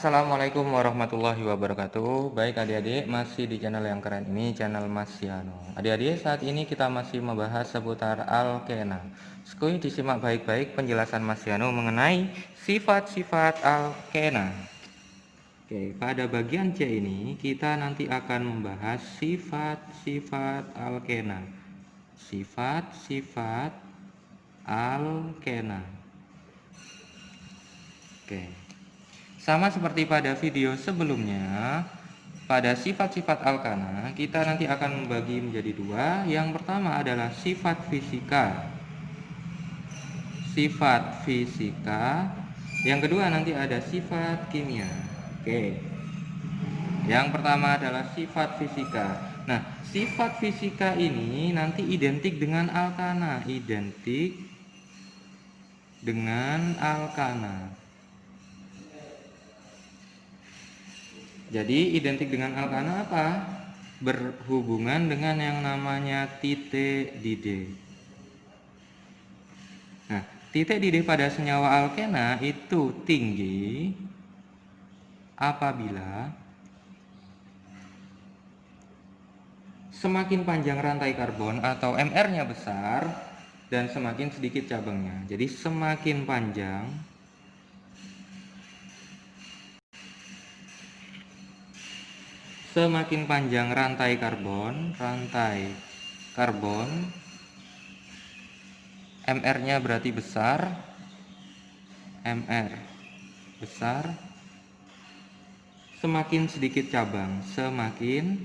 Assalamualaikum warahmatullahi wabarakatuh. Baik adik-adik, masih di channel yang keren ini, channel Mas Yano. Adik-adik, saat ini kita masih membahas seputar alkena. Sekui disimak baik-baik penjelasan Mas Yano mengenai sifat-sifat alkena. Oke, pada bagian C ini kita nanti akan membahas sifat-sifat alkena. Sifat-sifat alkena. Oke. Sama seperti pada video sebelumnya, pada sifat-sifat alkana kita nanti akan membagi menjadi dua. Yang pertama adalah sifat fisika. Sifat fisika. Yang kedua nanti ada sifat kimia. Oke. Yang pertama adalah sifat fisika. Nah, sifat fisika ini nanti identik dengan alkana, identik dengan alkana. Jadi identik dengan alkana apa? Berhubungan dengan yang namanya titik didih. Nah, titik didih pada senyawa alkena itu tinggi apabila semakin panjang rantai karbon atau MR-nya besar dan semakin sedikit cabangnya. Jadi semakin panjang rantai karbon, MR-nya berarti besar, MR besar, semakin sedikit cabang, semakin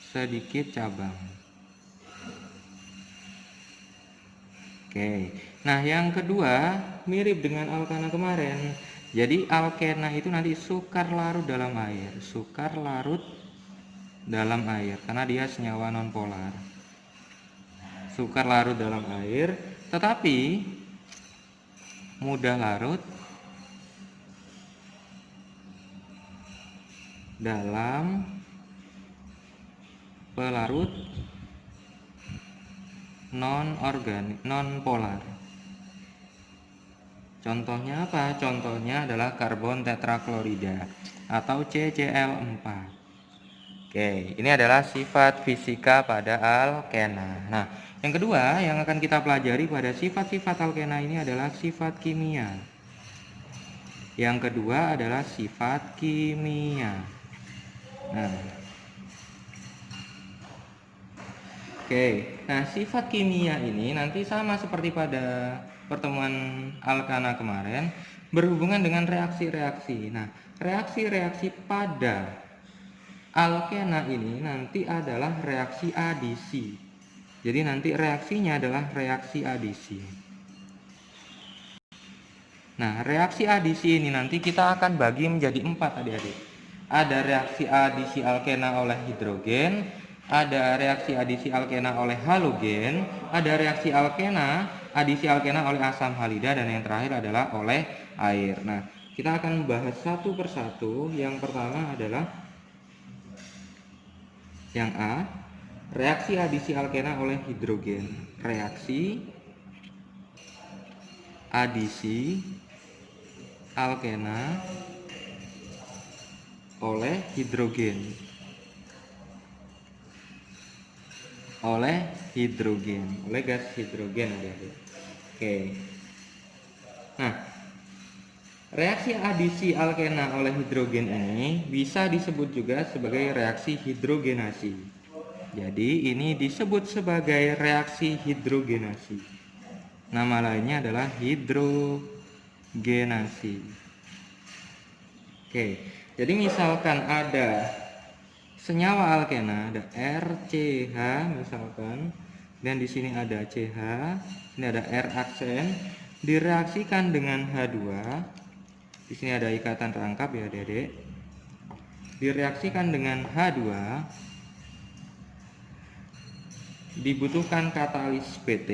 sedikit cabang. Oke, nah yang kedua mirip dengan alkana kemarin. Jadi alkena itu nanti sukar larut dalam air, karena dia senyawa nonpolar. Sukar larut dalam air, tetapi mudah larut dalam pelarut non-organik, non-polar. Contohnya apa? Contohnya adalah karbon tetraklorida atau CCl4. Oke, ini adalah sifat fisika pada alkena. Nah, yang kedua yang akan kita pelajari pada sifat-sifat alkena ini adalah sifat kimia. Yang kedua adalah sifat kimia. Nah, oke, nah sifat kimia ini nanti sama seperti pada pertemuan alkana kemarin, berhubungan dengan reaksi-reaksi. Nah, reaksi-reaksi pada alkena ini nanti adalah reaksi adisi. Jadi nanti reaksinya adalah reaksi adisi. Nah, reaksi adisi ini nanti kita akan bagi menjadi 4 adik-adik. Ada reaksi adisi alkena oleh hidrogen, ada reaksi adisi alkena oleh halogen, ada reaksi adisi alkena oleh asam halida, dan yang terakhir adalah oleh air. Nah, kita akan membahas satu persatu. Yang pertama adalah yang A, reaksi adisi alkena oleh hidrogen. Reaksi adisi alkena oleh hidrogen. Oleh gas hidrogen adik-adik. Oke. Nah, reaksi adisi alkena oleh hidrogen ini bisa disebut juga sebagai reaksi hidrogenasi. Jadi ini disebut sebagai reaksi hidrogenasi. Nama lainnya adalah hidrogenasi. Oke. Jadi misalkan ada senyawa alkena, ada RCH misalkan, dan di sini ada CH, ini ada R aksen, direaksikan dengan H2. Di sini ada ikatan rangkap ya, Dedek. Direaksikan dengan H2, dibutuhkan katalis PT,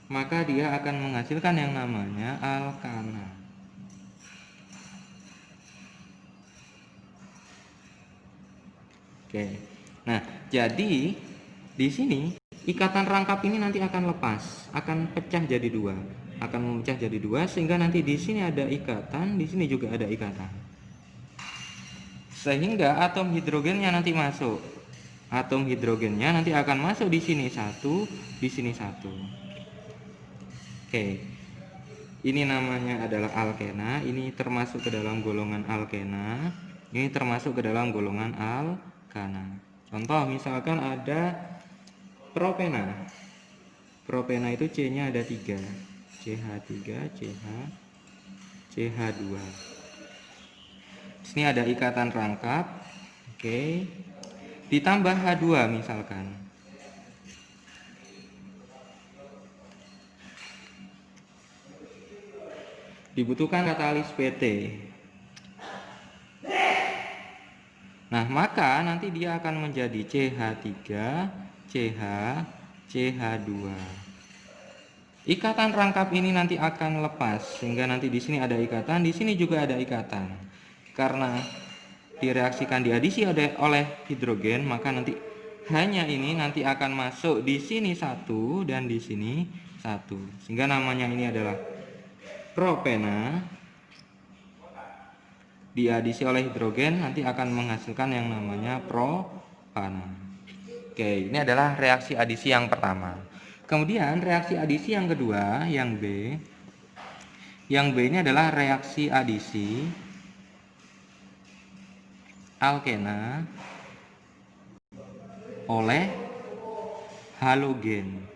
maka dia akan menghasilkan yang namanya alkana. Oke. Nah, jadi di sini ikatan rangkap ini nanti akan lepas, akan pecah jadi dua. akan memecah jadi 2 sehingga nanti di sini ada ikatan, di sini juga ada ikatan. Sehingga atom hidrogennya nanti masuk. Atom hidrogennya nanti akan masuk di sini 1, di sini 1. Oke. Ini namanya adalah alkena, ini termasuk ke dalam golongan alkena, ini termasuk ke dalam golongan alkana. Contoh misalkan ada propena. Propena itu C-nya ada 3. CH3, CH, CH2. Sini ada ikatan rangkap. Oke. Ditambah H2 misalkan. Dibutuhkan katalis PT. Nah, maka nanti dia akan menjadi CH3, CH, CH2. Ikatan rangkap ini nanti akan lepas sehingga nanti di sini ada ikatan, di sini juga ada ikatan. Karena direaksikan diadisi oleh hidrogen, maka nanti hanya ini nanti akan masuk di sini 1 dan di sini 1. Sehingga namanya ini adalah propena. Diadisi oleh hidrogen nanti akan menghasilkan yang namanya propana. Oke, ini adalah reaksi adisi yang pertama. Kemudian reaksi adisi yang kedua, yang B. Yang B ini adalah reaksi adisi alkena oleh halogen.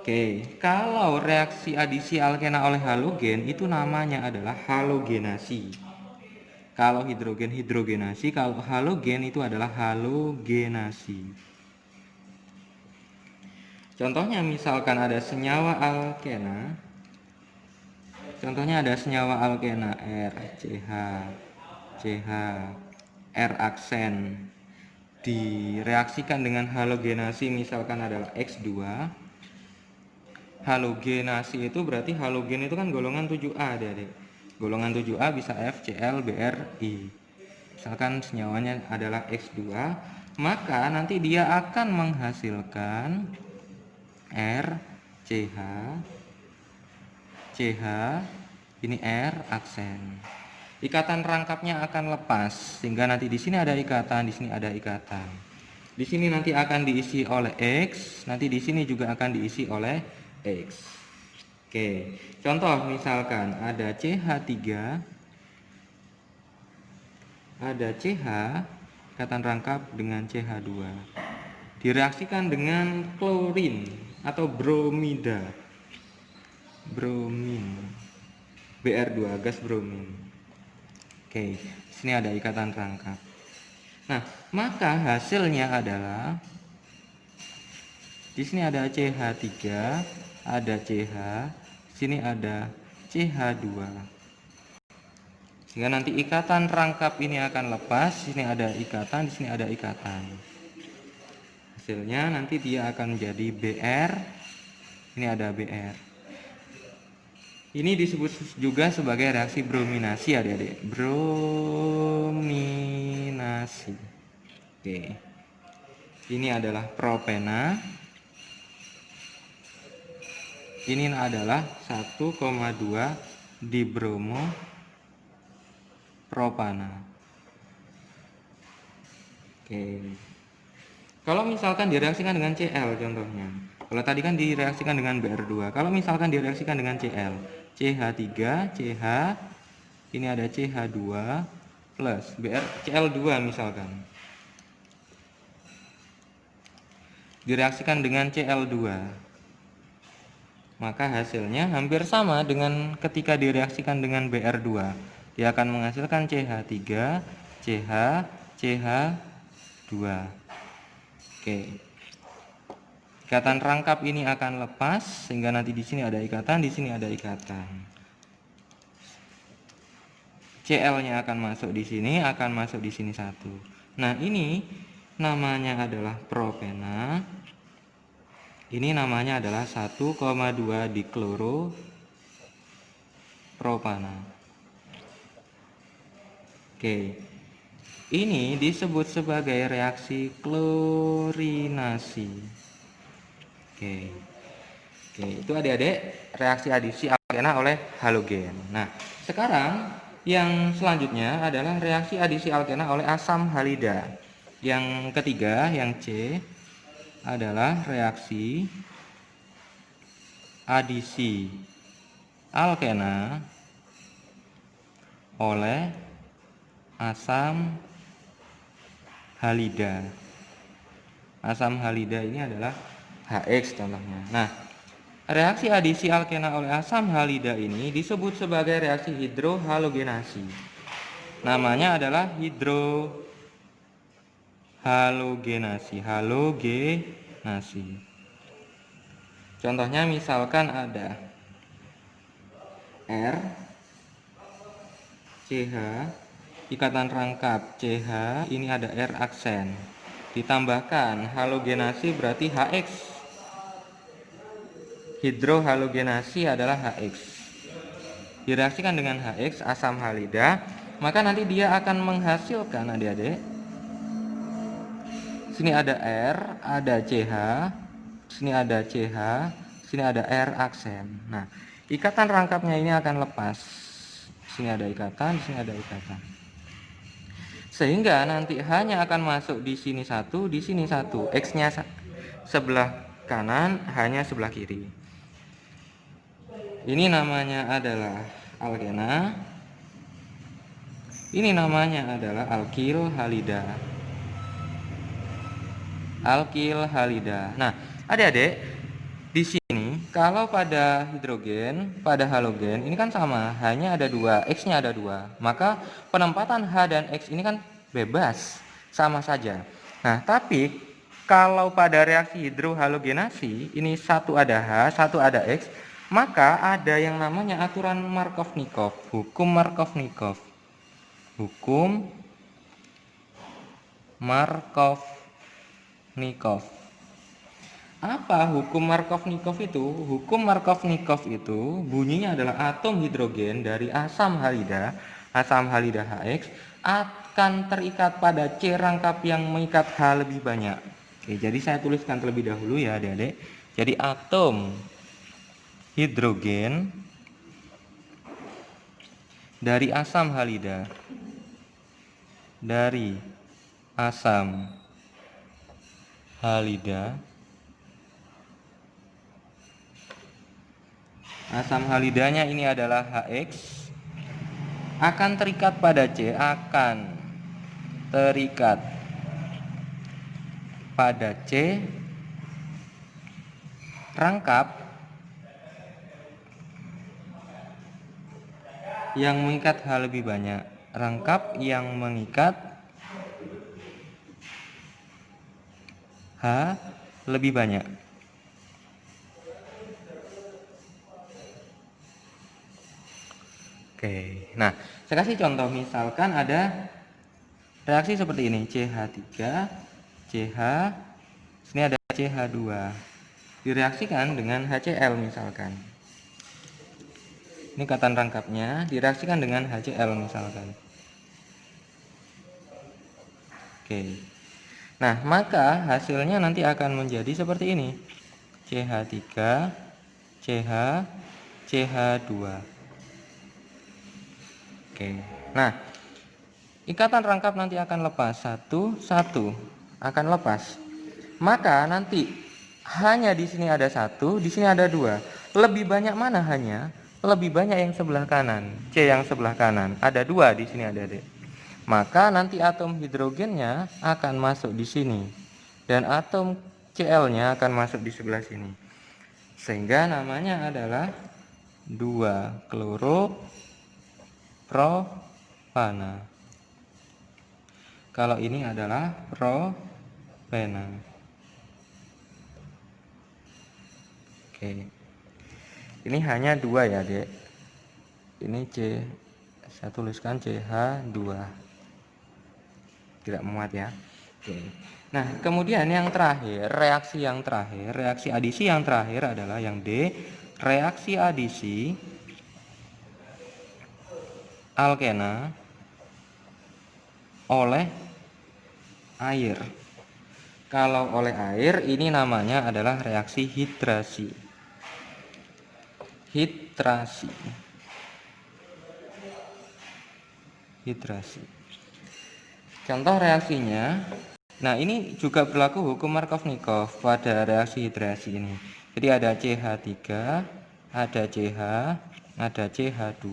Oke, kalau reaksi adisi alkena oleh halogen itu namanya adalah halogenasi. Kalau hidrogen hidrogenasi, kalau halogen itu adalah halogenasi. Contohnya misalkan ada senyawa alkena. Contohnya ada senyawa alkena R, CH, CH, R aksen. Direaksikan dengan halogenasi misalkan adalah X2. Halogenasi itu berarti halogen itu kan golongan 7A, Adik-adik. Golongan 7A bisa FCl, BRI. Misalkan senyawanya adalah X2, maka nanti dia akan menghasilkan RCH, CH, ini R aksen. Ikatan rangkapnya akan lepas sehingga nanti di sini ada ikatan, di sini ada ikatan. Di sini nanti akan diisi oleh X, nanti di sini juga akan diisi oleh X. Oke, contoh misalkan ada CH3, ada CH, ikatan rangkap dengan CH2. Direaksikan dengan klorin atau bromida. Bromin. BR2, gas bromin. Oke, sini ada ikatan rangkap. Nah, maka hasilnya adalah di sini ada CH3, ada CH, sini ada CH2. Sehingga nanti ikatan rangkap ini akan lepas, sini ada ikatan, di sini ada ikatan. Hasilnya nanti dia akan menjadi BR. Ini ada BR. Ini disebut juga sebagai reaksi brominasi, adik-adik. Brominasi. Oke. Ini adalah propena. Ini adalah 1,2 dibromo propana. Oke. Kalau misalkan direaksikan dengan Cl contohnya. Kalau tadi kan direaksikan dengan Br2. Kalau misalkan direaksikan dengan Cl, CH3, CH, ini ada CH2 plus Cl2 misalkan. Direaksikan dengan Cl2. Maka hasilnya hampir sama dengan ketika direaksikan dengan Br2. Dia akan menghasilkan CH3, CH, CH2. Oke. Ikatan rangkap ini akan lepas sehingga nanti di sini ada ikatan, di sini ada ikatan. Cl-nya akan masuk di sini, akan masuk di sini 1. Nah, ini namanya adalah propena. Ini namanya adalah 1,2 dikloropropana. Oke. Ini disebut sebagai reaksi klorinasi. Oke. Oke, itu adik-adik reaksi adisi alkena oleh halogen. Nah, sekarang yang selanjutnya adalah reaksi adisi alkena oleh asam halida. Yang ketiga, yang C, adalah reaksi adisi alkena oleh asam halida. Asam halida ini adalah HX contohnya. Nah, reaksi adisi alkena oleh asam halida ini disebut sebagai reaksi hidrohalogenasi. Namanya adalah hidrohalogenasi. Halogenasi. Contohnya misalkan ada R, CH, ikatan rangkap CH, ini ada R aksen. Ditambahkan halogenasi berarti HX. Hidrohalogenasi adalah HX. Direaksikan dengan HX asam halida, maka nanti dia akan menghasilkan adik-adik. Sini ada R, ada CH, sini ada CH, sini ada R aksen. Nah, ikatan rangkapnya ini akan lepas. Sini ada ikatan, sini ada ikatan. Sehingga nanti hanya akan masuk di sini satu, di sini satu. X-nya sebelah kanan, hanya sebelah kiri. Ini namanya adalah alkena. Ini namanya adalah alkil halida. Alkil halida. Nah, adik-adik, di sini kalau pada hidrogen, pada halogen ini kan sama, hanya ada dua, X-nya ada dua. Maka penempatan H dan X ini kan bebas, sama saja. Nah, tapi kalau pada reaksi hidrohalogenasi ini satu ada H, satu ada X, maka ada yang namanya aturan Markovnikov, hukum Markovnikov. Hukum Markovnikov. Apa hukum Markovnikov itu? Hukum Markovnikov itu bunyinya adalah atom hidrogen dari asam halida HX akan terikat pada C rangkap yang mengikat H lebih banyak. Oke, jadi saya tuliskan terlebih dahulu ya adik-adik. Jadi atom hidrogen dari asam halida asam halidanya ini adalah HX akan terikat pada C, akan terikat pada C rangkap yang mengikat H lebih banyak. Rangkap yang mengikat H lebih banyak. Oke, nah saya kasih contoh, misalkan ada reaksi seperti ini, CH3, CH, sini ada CH2, direaksikan dengan HCl misalkan. Ini ikatan rangkapnya, direaksikan dengan HCl misalkan. Oke, nah maka hasilnya nanti akan menjadi seperti ini, CH3, CH, CH2. Oke, nah ikatan rangkap nanti akan lepas, satu akan lepas. Maka nanti hanya di sini ada satu, di sini ada dua. Lebih banyak mana hanya? Lebih banyak yang sebelah kanan, C yang sebelah kanan. Ada dua di sini ada D. Maka nanti atom hidrogennya akan masuk di sini dan atom Cl-nya akan masuk di sebelah sini. Sehingga namanya adalah 2-chloro-propana. Kalau ini adalah propena. Oke. Ini hanya dua ya, Dek. Ini C. Saya tuliskan CH2. Tidak muat ya. Oke. Nah, kemudian yang terakhir, reaksi adisi yang terakhir adalah yang D, reaksi adisi alkena oleh air. Kalau oleh air, ini namanya adalah reaksi hidrasi. Hidrasi. Contoh reaksinya, nah ini juga berlaku hukum Markovnikov pada reaksi hidrasi ini. Jadi ada CH3, ada CH, ada CH2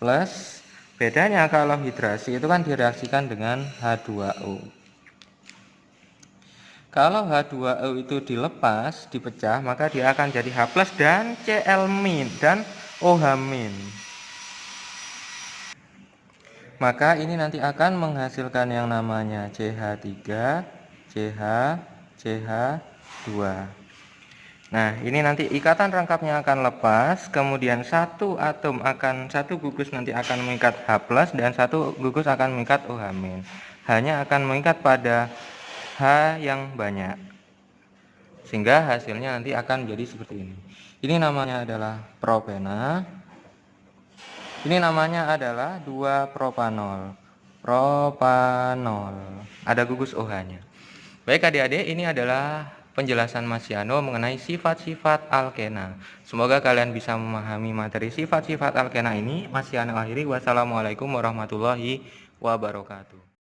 plus, bedanya kalau hidrasi itu kan direaksikan dengan H2O. Kalau H2O itu dilepas, dipecah, maka dia akan jadi H+ dan Cl- dan OH-. Maka ini nanti akan menghasilkan yang namanya CH3, CH, CH2. Nah, ini nanti ikatan rangkapnya akan lepas, kemudian satu gugus nanti akan mengikat H+ dan satu gugus akan mengikat OH-. Hanya akan mengikat pada H yang banyak, sehingga hasilnya nanti akan menjadi seperti ini. Ini namanya adalah propena. Ini namanya adalah 2-propanol. Ada gugus OH-nya. Baik adik-adik, ini adalah penjelasan Mas Yano mengenai sifat-sifat alkena. Semoga kalian bisa memahami materi sifat-sifat alkena ini. Mas Yano akhiri, wassalamualaikum warahmatullahi wabarakatuh.